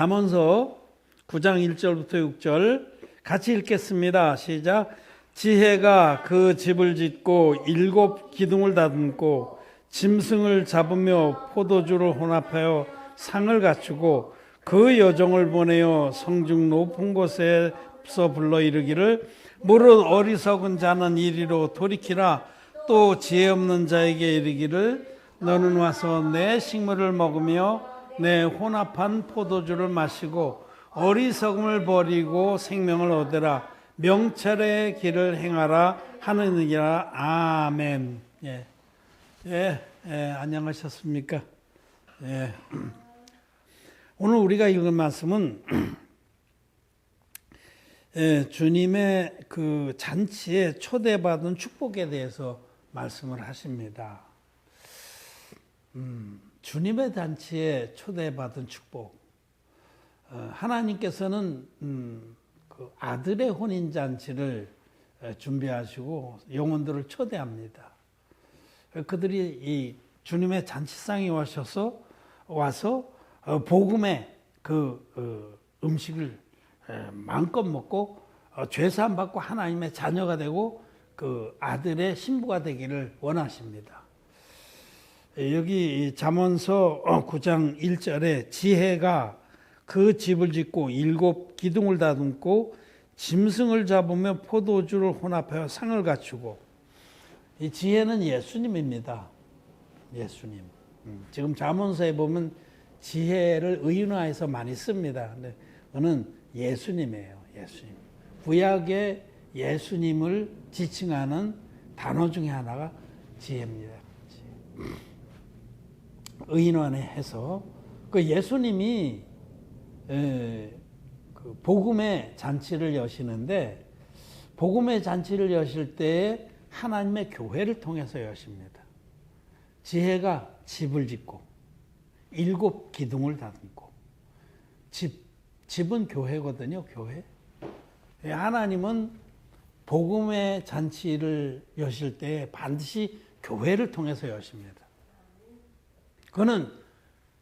잠언서 9장 1절부터 6절 같이 읽겠습니다. 시작. 지혜가 그 집을 짓고 7 기둥을 다듬고 짐승을 잡으며 포도주를 혼합하여 상을 갖추고 그 여종을 보내어 성중 높은 곳에서 불러 이르기를 무릇 어리석은 자는 이리로 돌이키라. 또 지혜 없는 자에게 이르기를 너는 와서 내 식물을 먹으며 내 혼합한 포도주를 마시고 어리석음을 버리고 생명을 얻으라. 명철의 길을 행하라 하느니라. 아멘. 안녕하셨습니까? 오늘 우리가 읽은 말씀은 주님의 그 잔치에 초대받은 축복에 대해서 말씀을 하십니다. 주님의 잔치에 초대받은 축복. 하나님께서는 그 아들의 혼인 잔치를 준비하시고 영혼들을 초대합니다. 그들이 이 주님의 잔치상에 와서 복음의 그 음식을 마음껏 먹고 죄사함 받고 하나님의 자녀가 되고 그 아들의 신부가 되기를 원하십니다. 여기 잠언서 9장 1절에 지혜가 그 집을 짓고 7 기둥을 다듬고 짐승을 잡으며 포도주를 혼합하여 상을 갖추고, 이 지혜는 예수님입니다. 예수님. 지금 잠언서에 보면 지혜를 의인화해서 많이 씁니다. 근데 그는 예수님이에요. 예수님. 구약의 예수님을 지칭하는 단어 중에 하나가 지혜입니다. 의인화해서 그 예수님이 그 복음의 잔치를 여시는데, 복음의 잔치를 여실 때에 하나님의 교회를 통해서 여십니다. 지혜가 집을 짓고 7 기둥을 다듬고, 집은 교회거든요. 교회. 하나님은 복음의 잔치를 여실 때 반드시 교회를 통해서 여십니다. 그는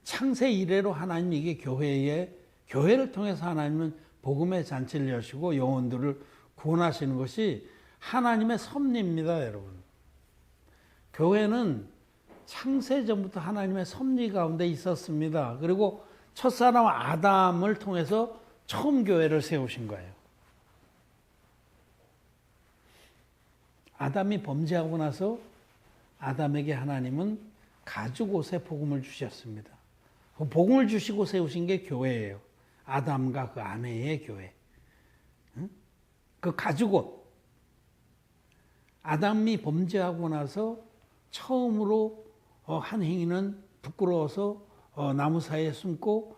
창세 이래로 하나님 이게 교회를 통해서 하나님은 복음의 잔치를 여시고 영혼들을 구원하시는 것이 하나님의 섭리입니다, 여러분. 교회는 창세 전부터 하나님의 섭리 가운데 있었습니다. 그리고 첫사람 아담을 통해서 처음 교회를 세우신 거예요. 아담이 범죄하고 나서 아담에게 하나님은 가죽옷에 복음을 주셨습니다. 그 복음을 주시고 세우신 게 교회예요. 아담과 그 아내의 교회. 그 가죽옷. 아담이 범죄하고 나서 처음으로 한 행위는 부끄러워서 나무 사이에 숨고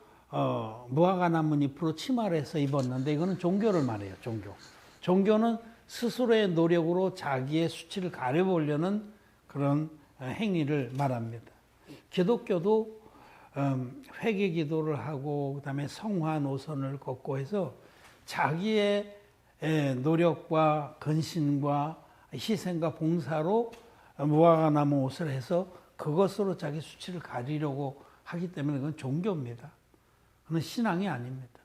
무화과 나뭇잎으로 치마를 해서 입었는데, 이거는 종교를 말해요. 종교는 스스로의 노력으로 자기의 수치를 가려보려는 그런 행위를 말합니다. 기독교도 회개 기도를 하고 그다음에 성화 노선을 걷고 해서 자기의 노력과 근신과 희생과 봉사로 무화과 나무 옷을 해서 그것으로 자기 수치를 가리려고 하기 때문에 그건 종교입니다. 그건 신앙이 아닙니다.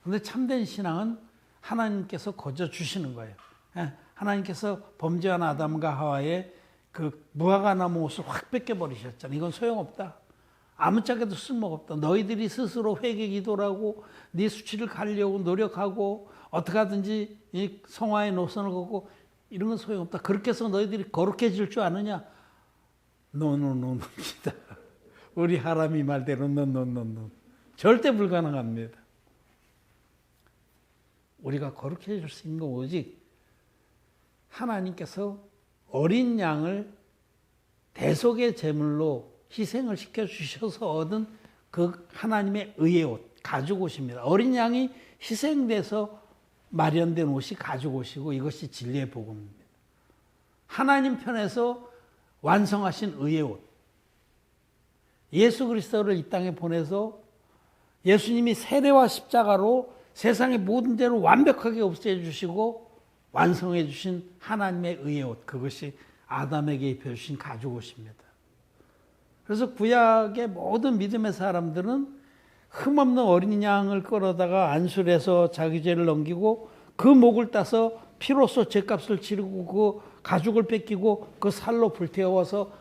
그런데 참된 신앙은 하나님께서 거저 주시는 거예요. 하나님께서 범죄한 아담과 하와의 그 무화과 나무 옷을 확 뺏겨버리셨잖아요. 이건 소용없다. 아무짝에도 쓸모가 없다. 너희들이 스스로 회개 기도를 하고 네 수치를 가리려고 노력하고 어떻게 하든지 이 성화의 노선을 걷고 이런 건 소용없다. 그렇게 해서 너희들이 거룩해질 줄 아느냐? 노노노노입니다. 우리 하람이 말대로 노노노노. 절대 불가능합니다. 우리가 거룩해질 수 있는 건 오직 하나님께서 어린 양을 대속의 제물로 희생을 시켜주셔서 얻은 그 하나님의 의의 옷, 가죽옷입니다. 어린 양이 희생돼서 마련된 옷이 가죽옷이고 이것이 진리의 복음입니다. 하나님 편에서 완성하신 의의 옷. 예수 그리스도를 이 땅에 보내서 예수님이 세례와 십자가로 세상의 모든 죄를 완벽하게 없애주시고 완성해 주신 하나님의 의의 옷, 그것이 아담에게 입혀주신 가죽옷입니다. 그래서 구약의 모든 믿음의 사람들은 흠없는 어린 양을 끌어다가 안술해서 자기 죄를 넘기고 그 목을 따서 피로써 죄값을 치르고 그 가죽을 뺏기고 그 살로 불태워서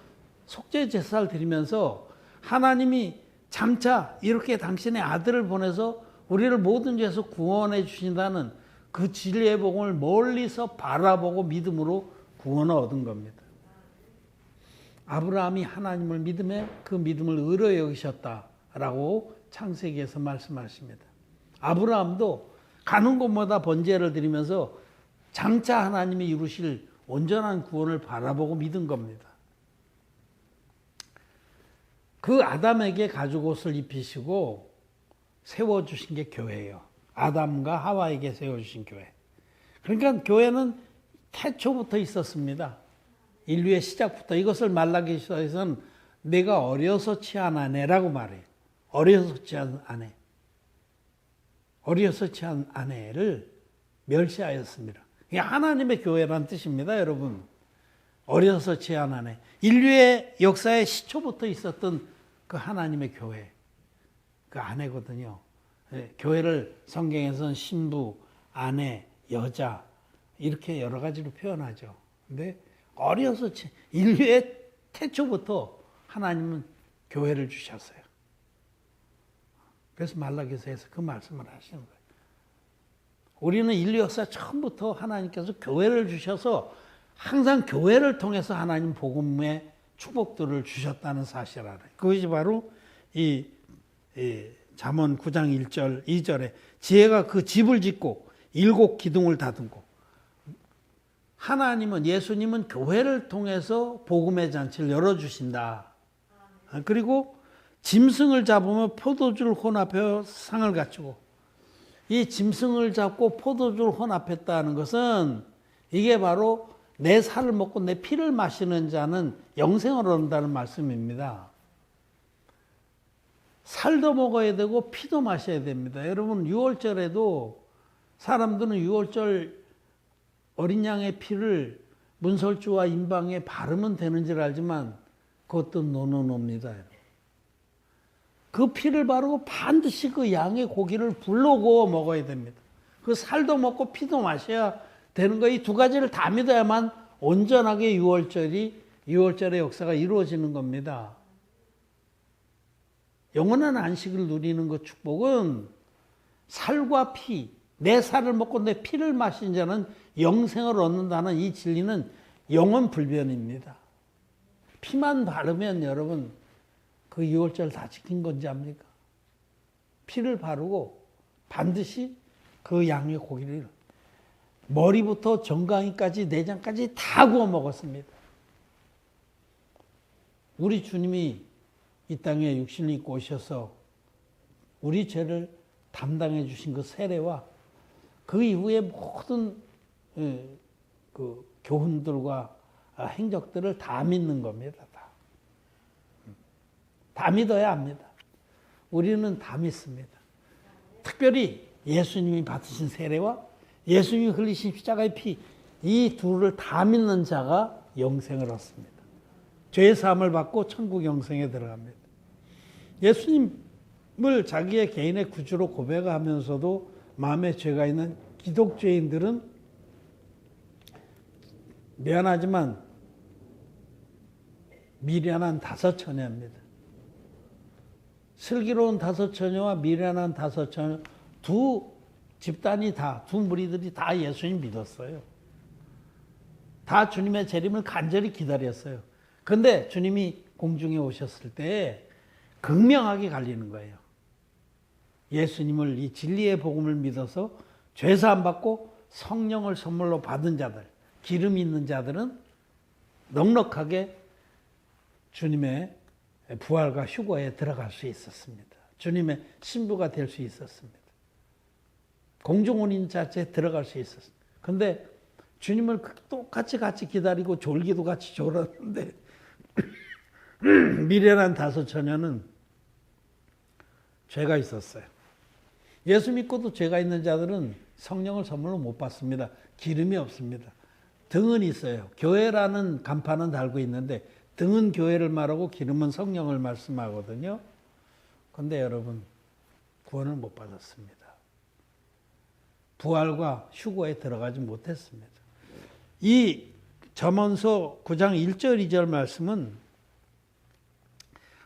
속죄 제사를 드리면서 하나님이 장차 이렇게 당신의 아들을 보내서 우리를 모든 죄에서 구원해 주신다는 그 진리의 복음을 멀리서 바라보고 믿음으로 구원을 얻은 겁니다. 아브라함이 하나님을 믿음에 그 믿음을 의로 여기셨다라고 창세기에서 말씀하십니다. 아브라함도 가는 곳마다 번제를 드리면서 장차 하나님이 이루실 온전한 구원을 바라보고 믿은 겁니다. 그 아담에게 가죽옷을 입히시고 세워주신 게 교회예요. 아담과 하와에게 세워주신 교회. 그러니까 교회는 태초부터 있었습니다. 인류의 시작부터. 이것을 말라기서에서는 내가 어려서 취한 아내라고 말해요. 어려서 취한 아내. 어려서 취한 아내를 멸시하였습니다. 이게 하나님의 교회란 뜻입니다, 여러분. 어려서 취한 아내. 인류의 역사의 시초부터 있었던 그 하나님의 교회. 그 아내거든요. 교회를 성경에서는 신부, 아내, 여자 이렇게 여러 가지로 표현하죠. 근데 어려서 인류의 태초부터 하나님은 교회를 주셨어요. 그래서 말라기서에서 그 말씀을 하시는 거예요. 우리는 인류 역사 처음부터 하나님께서 교회를 주셔서 항상 교회를 통해서 하나님 복음의 축복들을 주셨다는 사실을 알아요. 그것이 바로 이 잠언 9장 1절 2절에 지혜가 그 집을 짓고 7 기둥을 다듬고, 하나님은 예수님은 교회를 통해서 복음의 잔치를 열어주신다. 그리고 짐승을 잡으며 포도주를 혼합해 상을 갖추고, 이 짐승을 잡고 포도주를 혼합했다는 것은 이게 바로 내 살을 먹고 내 피를 마시는 자는 영생을 얻는다는 말씀입니다. 살도 먹어야 되고 피도 마셔야 됩니다. 여러분, 유월절에도 사람들은 유월절 어린 양의 피를 문설주와 임방에 바르면 되는 줄 알지만 그것도 노노노입니다. 그 피를 바르고 반드시 그 양의 고기를 불러 구워 먹어야 됩니다. 그 살도 먹고 피도 마셔야 되는 거, 이 두 가지를 다 믿어야만 온전하게 유월절의 역사가 이루어지는 겁니다. 영원한 안식을 누리는 그 축복은 살과 피, 내 살을 먹고 내 피를 마신 자는 영생을 얻는다는 이 진리는 영원불변입니다. 피만 바르면 여러분 그 유월절 다 지킨 건지 압니까? 피를 바르고 반드시 그 양의 고기를 머리부터 정강이까지 내장까지 다 구워 먹었습니다. 우리 주님이 이 땅에 육신을 입고 오셔서 우리 죄를 담당해 주신 그 세례와 그 이후에 모든 그 교훈들과 행적들을 다 믿는 겁니다. 다 믿어야 합니다. 우리는 다 믿습니다. 특별히 예수님이 받으신 세례와 예수님이 흘리신 십자가의 피, 이 둘을 다 믿는 자가 영생을 얻습니다. 죄의 사함을 받고 천국 영생에 들어갑니다. 예수님을 자기의 개인의 구주로 고백하면서도 마음에 죄가 있는 기독죄인들은 미안하지만 미련한 5처녀입니다. 슬기로운 5처녀와 미련한 5처녀, 두 집단이 다, 두 무리들이 다 예수님 믿었어요. 다 주님의 재림을 간절히 기다렸어요. 그런데 주님이 공중에 오셨을 때 극명하게 갈리는 거예요. 예수님을, 이 진리의 복음을 믿어서 죄사함 받고 성령을 선물로 받은 자들, 기름 있는 자들은 넉넉하게 주님의 부활과 휴거에 들어갈 수 있었습니다. 주님의 신부가 될 수 있었습니다. 공중혼인 자체에 들어갈 수 있었습니다. 그런데 주님을 똑같이 같이 기다리고 졸기도 같이 졸았는데 미련한 5처녀는 죄가 있었어요. 예수 믿고도 죄가 있는 자들은 성령을 선물로 못 받습니다. 기름이 없습니다. 등은 있어요. 교회라는 간판은 달고 있는데 등은 교회를 말하고 기름은 성령을 말씀하거든요. 그런데 여러분, 구원을 못 받았습니다. 부활과 휴거에 들어가지 못했습니다. 이 잠언서 9장 1절 2절 말씀은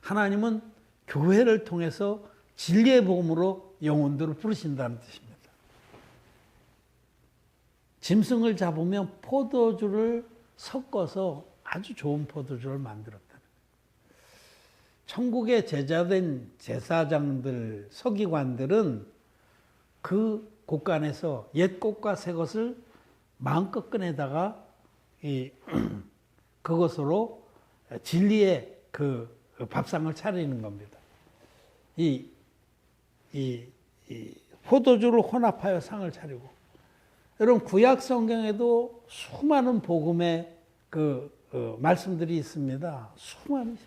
하나님은 교회를 통해서 진리의 복음으로 영혼들을 부르신다는 뜻입니다. 짐승을 잡으면 포도주를 섞어서 아주 좋은 포도주를 만들었다. 천국의 제자된 제사장들, 서기관들은 그 곳간에서 옛 것과 새 것을 마음껏 꺼내다가 그것으로 진리의 그 밥상을 차리는 겁니다. 이 포도주를 혼합하여 상을 차리고, 여러분 구약 성경에도 수많은 복음의 말씀들이 있습니다. 수많은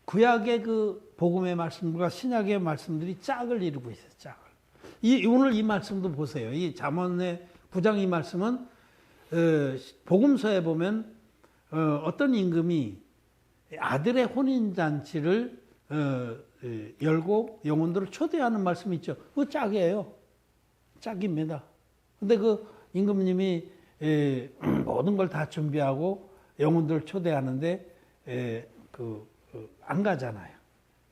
구약의 그 복음의 말씀과 신약의 말씀들이 짝을 이루고 있어요. 짝을. 오늘 이 말씀도 보세요. 이 잠언의 9장 이 말씀은 복음서에 보면 어떤 임금이 아들의 혼인잔치를 열고 영혼들을 초대하는 말씀이 있죠. 그거 짝이에요. 짝입니다. 근데 그 임금님이 모든 걸 다 준비하고 영혼들을 초대하는데 안 가잖아요.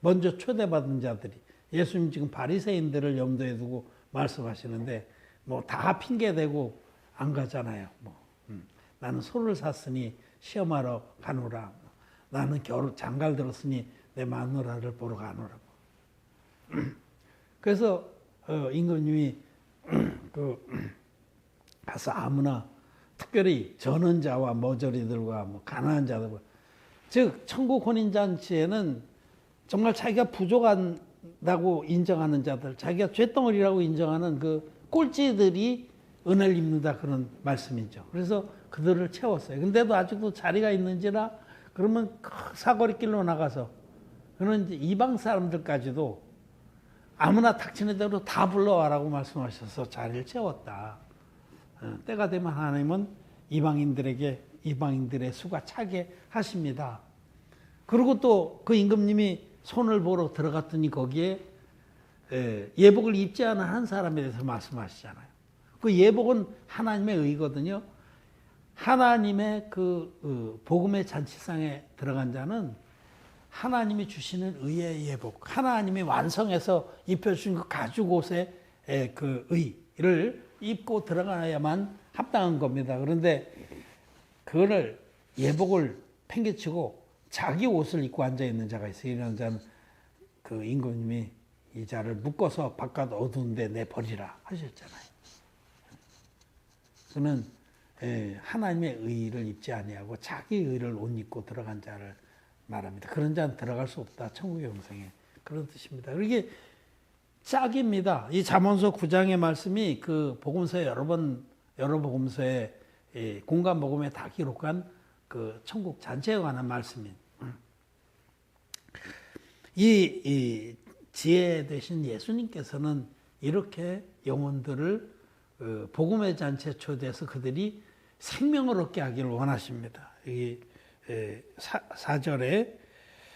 먼저 초대받은 자들이. 예수님 지금 바리새인들을 염두에 두고 말씀하시는데 뭐 다 핑계대고 안 가잖아요. 나는 소를 샀으니 시험하러 가노라. 나는 장갈 들었으니 내 마누라를 보러 가노라. 그래서 임금님이 가서 아무나, 특별히 전원자와 머저리들과 가난한 자들과, 즉 천국 혼인잔치에는 정말 자기가 부족하다고 인정하는 자들, 자기가 쇳덩어리라고 인정하는 그 꼴찌들이 은혜를 입는다, 그런 말씀이죠. 그래서 그들을 채웠어요. 근데도 아직도 자리가 있는지라 그러면 사거리길로 나가서, 그는 이제 이방 사람들까지도 아무나 닥치는 대로 다 불러와라고 말씀하셔서 자리를 채웠다. 때가 되면 하나님은 이방인들의 수가 차게 하십니다. 그리고 또 그 임금님이 손을 보러 들어갔더니 거기에 예복을 입지 않은 한 사람에 대해서 말씀하시잖아요. 그 예복은 하나님의 의거든요. 하나님의 그 복음의 잔치상에 들어간 자는 하나님이 주시는 의의 예복, 하나님이 완성해서 입혀주신 그 가죽 옷의 그 의를 입고 들어가야만 합당한 겁니다. 그런데 그거를 예복을 팽개치고 자기 옷을 입고 앉아있는 자가 있어요. 이런 자는 그 임금님이 이 자를 묶어서 바깥 어두운 데 내버리라 하셨잖아요. 그는 하나님의 의를 입지 아니하고 자기 의를 옷 입고 들어간 자를 말합니다. 그런 자는 들어갈 수 없다. 천국의 영생에. 그런 뜻입니다. 이게 짝입니다. 이 잠언서 9장의 말씀이 그 복음서에 여러 복음서에 공간 복음에 다 기록한 그 천국 잔치에 관한 말씀입니다. 이 지혜 되신 예수님께서는 이렇게 영혼들을 복음의 잔치에 초대해서 그들이 생명을 얻게 하기를 원하십니다. 이 4절에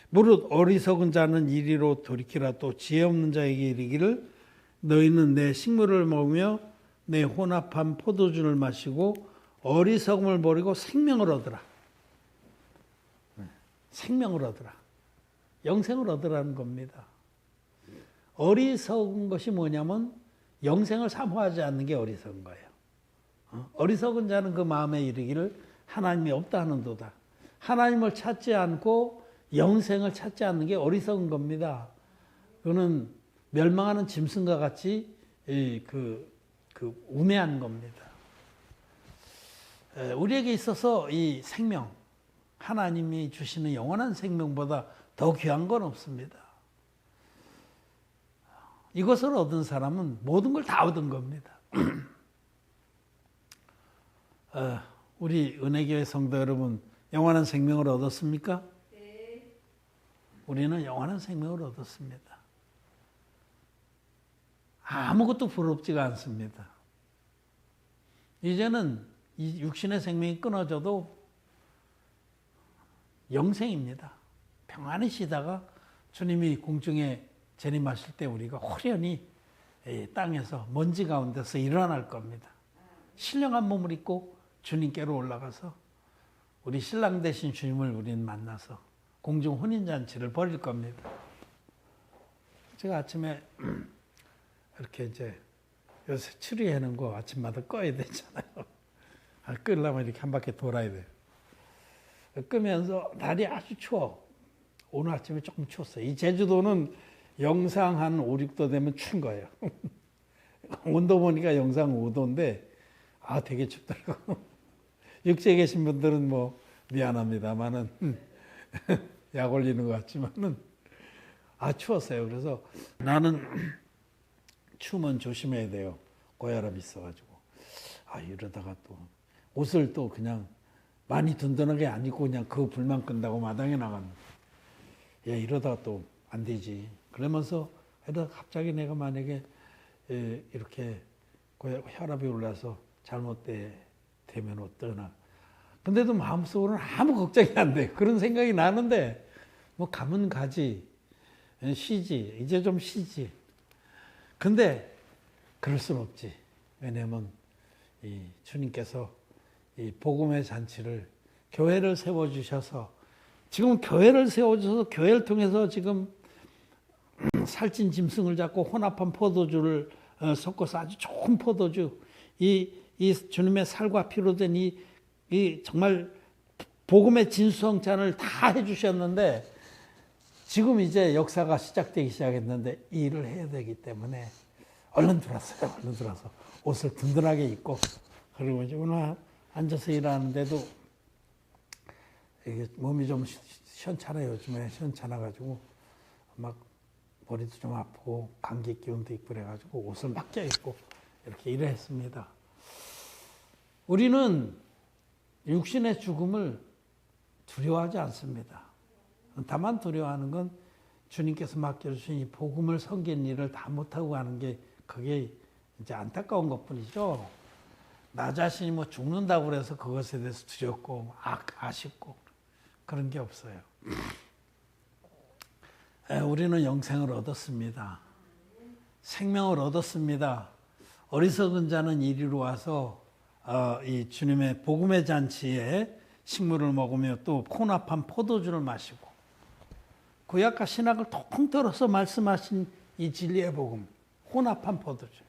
무릇 어리석은 자는 이리로 돌이키라. 또 지혜 없는 자에게 이르기를 너희는 내 식물을 먹으며 내 혼합한 포도주를 마시고 어리석음을 버리고 생명을 얻으라. 생명을 얻으라. 영생을 얻으라는 겁니다. 어리석은 것이 뭐냐면 영생을 사모하지 않는 게 어리석은 거예요. 어리석은 자는 그 마음에 이르기를 하나님이 없다 하는도다. 하나님을 찾지 않고 영생을 찾지 않는 게 어리석은 겁니다. 그거는 멸망하는 짐승과 같이 우매한 겁니다. 우리에게 있어서 이 생명, 하나님이 주시는 영원한 생명보다 더 귀한 건 없습니다. 이것을 얻은 사람은 모든 걸 다 얻은 겁니다. 우리 은혜교회 성도 여러분, 영원한 생명을 얻었습니까? 네. 우리는 영원한 생명을 얻었습니다. 아무것도 부럽지가 않습니다. 이제는 이 육신의 생명이 끊어져도 영생입니다. 평안히 쉬다가 주님이 공중에 재림하실 때 우리가 호련히 땅에서 먼지 가운데서 일어날 겁니다. 신령한 몸을 입고 주님께로 올라가서 우리 신랑 되신 주님을 우리는 만나서 공중 혼인잔치를 벌일 겁니다. 제가 아침에 이렇게 이제 요새 추리해놓은 거 아침마다 꺼야 되잖아요. 끄려면 이렇게 한 바퀴 돌아야 돼요. 끄면서 날이 아주 추워. 오늘 아침에 조금 추웠어요. 이 제주도는 영상 한 5, 6도 되면 추운 거예요. 온도 보니까 영상 5도인데 되게 춥더라고. 육지에 계신 분들은 뭐 미안합니다만은 약 올리는 것 같지만은 추웠어요. 그래서 나는 추우면 조심해야 돼요. 고혈압 있어가지고. 이러다가 또 옷을 또 그냥 많이 든든하게 안 입고 그냥 그 불만 끈다고 마당에 나갔는데 이러다가 또 안 되지. 그러면서 갑자기 내가 만약에 이렇게 혈압이 올라서 잘못되면 어떠나. 근데도 마음속으로는 아무 걱정이 안 돼. 그런 생각이 나는데 뭐 가면 가지. 쉬지. 이제 좀 쉬지. 근데 그럴 순 없지. 왜냐하면 이 주님께서 이 복음의 잔치를 교회를 세워주셔서 지금 교회를 세워주셔서 교회를 통해서 지금 살찐 짐승을 잡고 혼합한 포도주를 섞어서 아주 좋은 포도주 이 주님의 살과 피로 된 이 정말 복음의 진수성찬을 다 해주셨는데 지금 이제 역사가 시작되기 시작했는데 이 일을 해야 되기 때문에 얼른 들어왔어요. 얼른 들어와서 옷을 든든하게 입고 그리고 이제 오늘 앉아서 일하는데도 이게 몸이 좀 시원찮아요. 요즘에 시원찮아가지고 막 머리도 좀 아프고 감기 기운도 있고 그래가지고 옷을 막 껴입고 이렇게 일을 했습니다. 우리는 육신의 죽음을 두려워하지 않습니다. 다만 두려워하는 건 주님께서 맡겨주신 이 복음을 섬기는 일을 다 못하고 가는 게 그게 이제 안타까운 것 뿐이죠. 나 자신이 뭐 죽는다고 그래서 그것에 대해서 두렵고 아쉽고 그런 게 없어요. 우리는 영생을 얻었습니다. 생명을 얻었습니다. 어리석은 자는 이리로 와서 이 주님의 복음의 잔치에 식물을 먹으며 또 혼합한 포도주를 마시고 구약과 신약을 통틀어서 말씀하신 이 진리의 복음, 혼합한 포도주.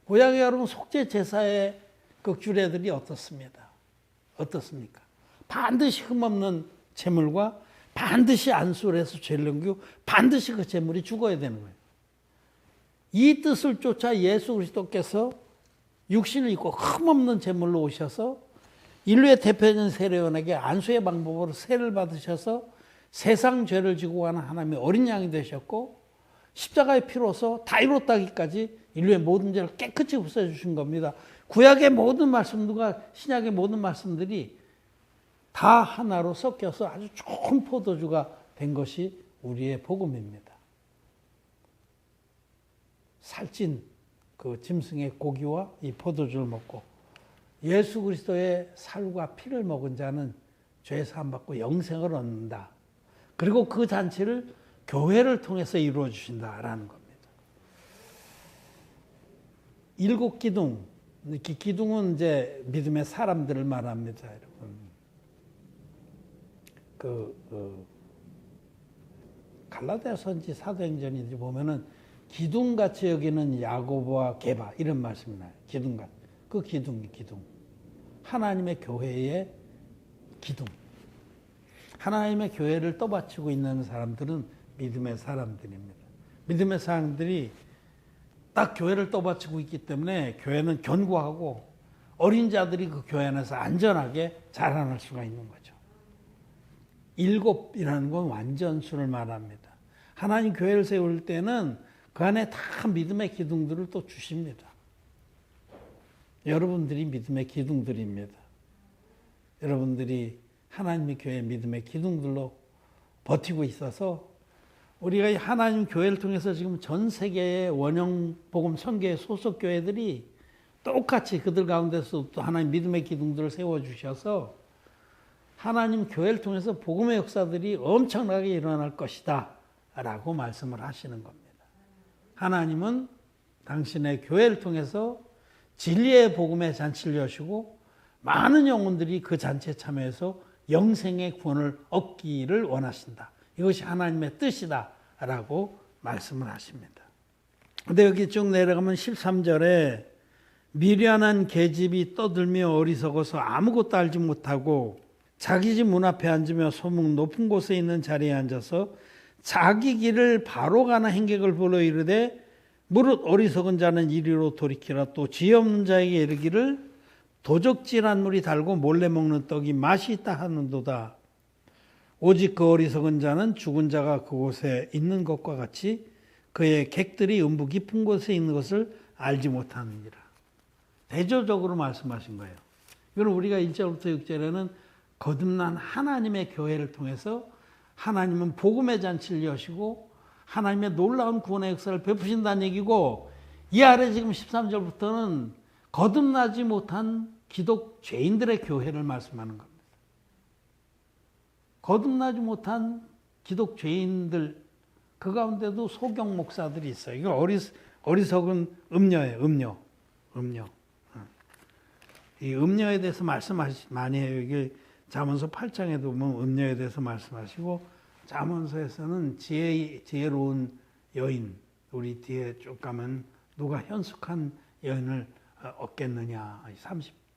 구약의 여러분 속죄 제사의 그 규례들이 어떻습니까? 반드시 흠없는 제물과 반드시 안수를 해서 죄를 넘기고 반드시 그 제물이 죽어야 되는 거예요. 이 뜻을 쫓아 예수 그리스도께서 육신을 입고 흠없는 제물로 오셔서 인류의 대표적인 세례원에게 안수의 방법으로 세를 받으셔서 세상 죄를 지고 가는 하나님의 어린 양이 되셨고 십자가의 피로서 다 이뤘다기까지 인류의 모든 죄를 깨끗이 없애주신 겁니다. 구약의 모든 말씀들과 신약의 모든 말씀들이 다 하나로 섞여서 아주 좋은 포도주가 된 것이 우리의 복음입니다. 살찐 그 짐승의 고기와 이 포도주를 먹고 예수 그리스도의 살과 피를 먹은 자는 죄 사함 받고 영생을 얻는다. 그리고 그 잔치를 교회를 통해서 이루어 주신다라는 겁니다. 7 기둥, 기둥은 이제 믿음의 사람들을 말합니다, 여러분. 갈라디아서인지 사도행전인지 보면은 기둥같이 여기는 야고보와 게바 이런 말씀이 나요. 기둥같이. 그 기둥이 기둥. 하나님의 교회의 기둥. 하나님의 교회를 떠받치고 있는 사람들은 믿음의 사람들입니다. 믿음의 사람들이 딱 교회를 떠받치고 있기 때문에 교회는 견고하고 어린 자들이 그 교회 안에서 안전하게 자라날 수가 있는 거죠. 7이라는 건 완전수를 말합니다. 하나님 교회를 세울 때는 그 안에 다 믿음의 기둥들을 또 주십니다. 여러분들이 믿음의 기둥들입니다. 여러분들이 하나님의 교회 믿음의 기둥들로 버티고 있어서 우리가 하나님 교회를 통해서 지금 전 세계의 원형 복음 선교회 소속 교회들이 똑같이 그들 가운데서 또 하나님 믿음의 기둥들을 세워주셔서 하나님 교회를 통해서 복음의 역사들이 엄청나게 일어날 것이다. 라고 말씀을 하시는 겁니다. 하나님은 당신의 교회를 통해서 진리의 복음의 잔치를 여시고 많은 영혼들이 그 잔치에 참여해서 영생의 구원을 얻기를 원하신다. 이것이 하나님의 뜻이다 라고 말씀을 하십니다. 근데 여기 쭉 내려가면 13절에 미련한 계집이 떠들며 어리석어서 아무것도 알지 못하고 자기 집 문 앞에 앉으며 소문 높은 곳에 있는 자리에 앉아서 자기 길을 바로 가는 행객을 불러 이르되 무릇 어리석은 자는 이리로 돌이키라. 또 지혜 없는 자에게 이르기를 도적질한 물이 달고 몰래 먹는 떡이 맛이 있다 하는도다. 오직 그 어리석은 자는 죽은 자가 그곳에 있는 것과 같이 그의 객들이 음부 깊은 곳에 있는 것을 알지 못하느니라. 대조적으로 말씀하신 거예요. 이건 우리가 1절부터 6절에는 거듭난 하나님의 교회를 통해서 하나님은 복음의 잔치를 여시고 하나님의 놀라운 구원의 역사를 베푸신다는 얘기고, 이 아래 지금 13절부터는 거듭나지 못한 기독 죄인들의 교회를 말씀하는 겁니다. 거듭나지 못한 기독 죄인들, 그 가운데도 소경 목사들이 있어요. 이거 어리석은 음녀예요. 음녀. 이 음녀에 대해서 많이 해요. 이게 잠언서 8장에도 보면 음녀에 대해서 말씀하시고, 잠언서에서는 지혜로운 여인, 우리 뒤에 쭉 가면 누가 현숙한 여인을 얻겠느냐,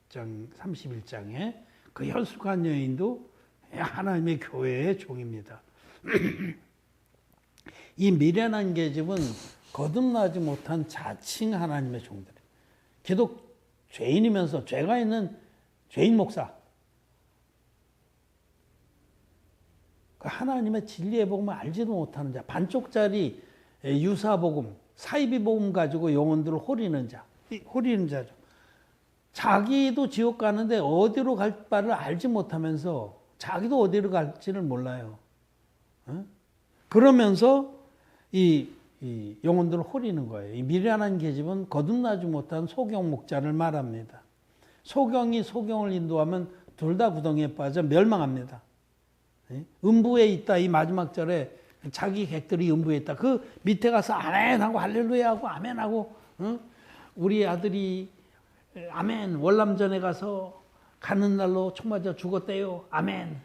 31장에 그 현숙한 여인도 하나님의 교회의 종입니다. 이 미련한 계집은 거듭나지 못한 자칭 하나님의 종들이에요. 기독 죄인이면서 죄가 있는 죄인 목사, 하나님의 진리의 복음을 알지도 못하는 자, 반쪽짜리 유사복음, 사이비 복음 가지고 영혼들을 호리는 자죠. 자기도 지옥 가는데 어디로 갈 바를 알지 못하면서 자기도 어디로 갈지를 몰라요. 그러면서 이 영혼들을 호리는 거예요. 이 미련한 계집은 거듭나지 못한 소경 목자를 말합니다. 소경이 소경을 인도하면 둘 다 구덩이에 빠져 멸망합니다. 음부에 있다. 이 마지막 절에 자기 객들이 음부에 있다. 그 밑에 가서 아멘하고 할렐루야하고 아멘하고, 우리 아들이 아멘 월남전에 가서 가는 날로 총 맞아 죽었대요. 아멘.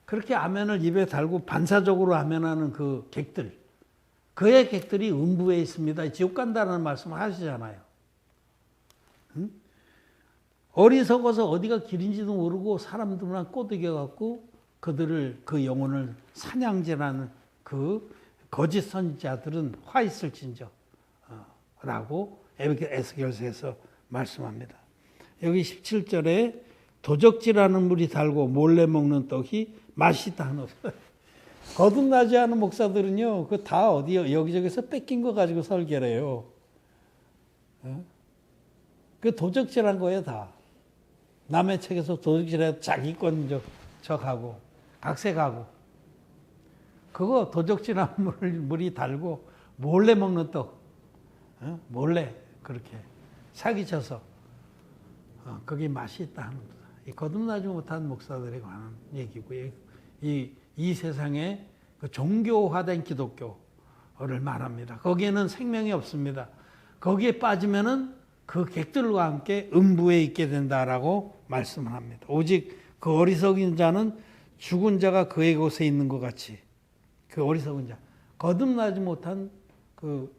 그렇게 아멘을 입에 달고 반사적으로 아멘하는 그 객들, 그의 객들이 음부에 있습니다. 지옥 간다는 말씀을 하시잖아요. 어리석어서 어디가 길인지도 모르고 사람들만 꼬드겨갖고 그들을, 그 영혼을 사냥질하는 그 거짓 선지자들은 화 있을진저 라고 에스겔서에서 말씀합니다. 여기 17절에 도적질하는 물이 달고 몰래 먹는 떡이 맛있다 하는 거듭나지 않은 목사들은요, 그 다 어디 여기저기서 뺏긴 거 가지고 설계를 해요. 그 도적질한 거예요, 다. 남의 책에서 도적질해서 자기 건 척하고 각색하고, 그거 도적질한 물이 달고 몰래 먹는 떡, 몰래 그렇게 사기쳐서 그게 맛이 있다 하는 거다. 이 거듭나지 못한 목사들에 관한 얘기고요. 이 세상에 그 종교화된 기독교를 말합니다. 거기에는 생명이 없습니다. 거기에 빠지면은 그 객들과 함께 음부에 있게 된다라고 말씀을 합니다. 오직 그 어리석은 자는 죽은 자가 그의 곳에 있는 것 같이, 그 어리석은 자, 거듭나지 못한 그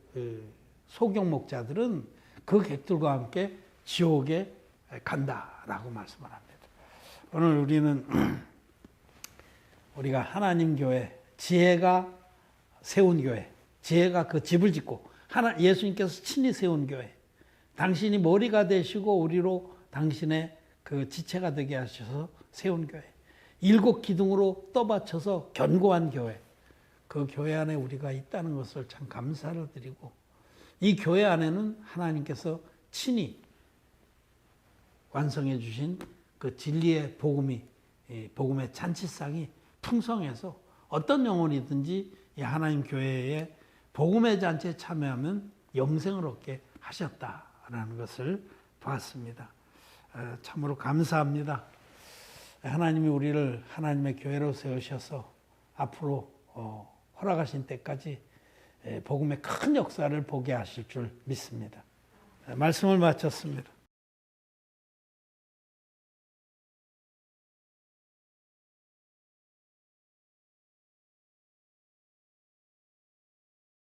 소경 목자들은 그 객들과 함께 지옥에 간다라고 말씀을 합니다. 오늘 우리가 하나님 교회, 지혜가 세운 교회, 지혜가 그 집을 짓고 예수님께서 친히 세운 교회, 당신이 머리가 되시고 우리로 당신의 그 지체가 되게 하셔서 세운 교회, 7 기둥으로 떠받쳐서 견고한 교회, 그 교회 안에 우리가 있다는 것을 참 감사를 드리고, 이 교회 안에는 하나님께서 친히 완성해 주신 그 진리의 복음의 잔치상이 풍성해서 어떤 영혼이든지 이 하나님 교회의 복음의 잔치에 참여하면 영생을 얻게 하셨다라는 것을 봤습니다. 참으로 감사합니다. 하나님이 우리를 하나님의 교회로 세우셔서 앞으로 허락하신 때까지 복음의 큰 역사를 보게 하실 줄 믿습니다. 말씀을 마쳤습니다.